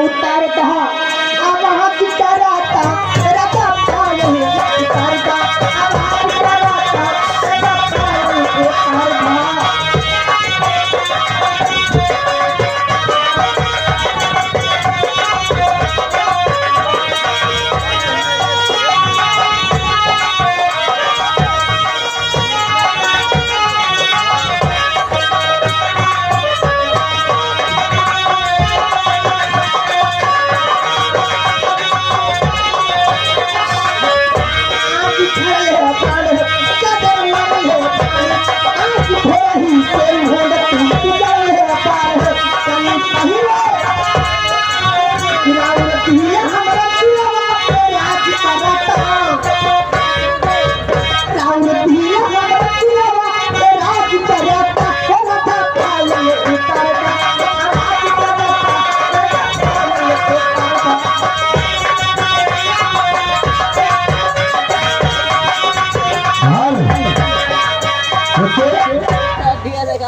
उतारता अब हाथ कराता रता पाए उतारता अब हाथ कराता रता पाए उतारता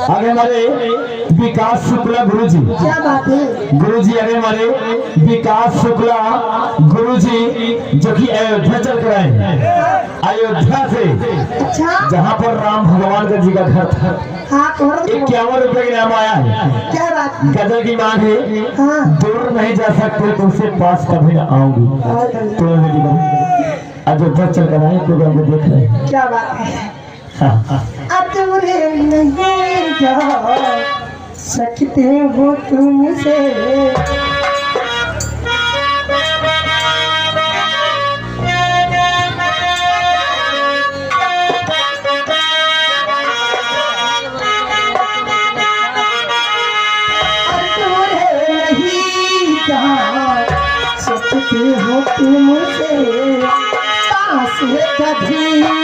आगे हमारे विकास शुक्ला गुरुजी। क्या बात है गुरुजी आगे हमारे विकास शुक्ला गुरुजी जो कि अयोध्या चल कर आए हैं, अयोध्या से, अच्छा जहाँ पर राम भगवान का जी का घर था। हाँ 51 रुपए का नाम आया है। क्या बात गजल की मांग है, हाँ दूर नहीं जा सकते तुमसे पास कभी न आऊंगी। तो अयोध्या चल कर आए प्रोग्राम को देख रहे हैं। क्या बात है हाँ। अधूरे नहीं जा सकते हो तुमसे अधूरे नहीं जा सकते हो तुमसे पास कभी ना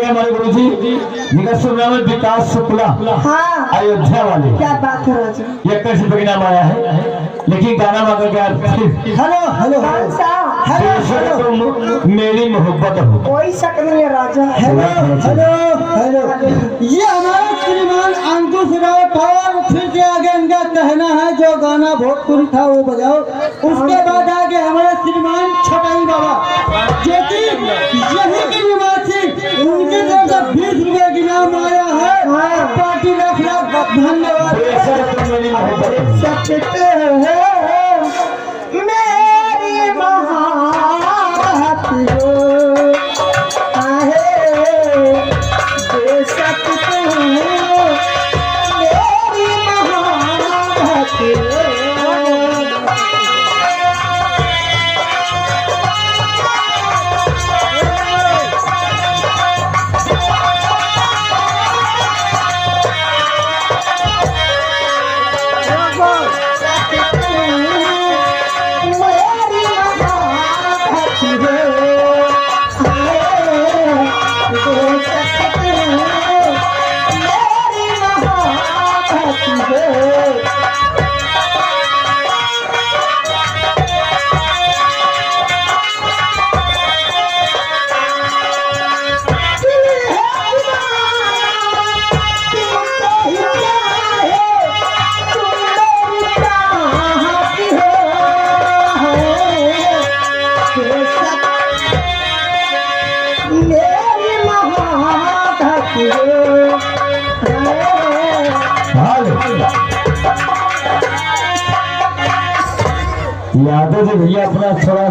हमारे गुरु जी विकास विकास शुक्ला हाँ अयोध्या वाले। क्या बात है राजा 21 रुपए का नाम आया है, लेकिन गाना मगर क्या हेलो हेलो कौन सा हेलो तुम मेरी मोहब्बत हो। कोई शक नहीं है राजा हेलो हेलो हेलो ये हमारा श्रीमान अंकुश राव और फिर से आगे इनका कहना है जो गाना भोजपुरी था वो बजाओ। उसके बाद आगे हमारे श्रीमान छटाई बाबा जो कि यही के निवासी, उनकी तरफ से 20 रुपए की नाम आया है। पार्टी रख धन्यवाद। सकते हो मेरी महाबत हो दे सकते हो मेरी महाबत हो। सकते हो यो यादव जी भैया अपना थोड़ा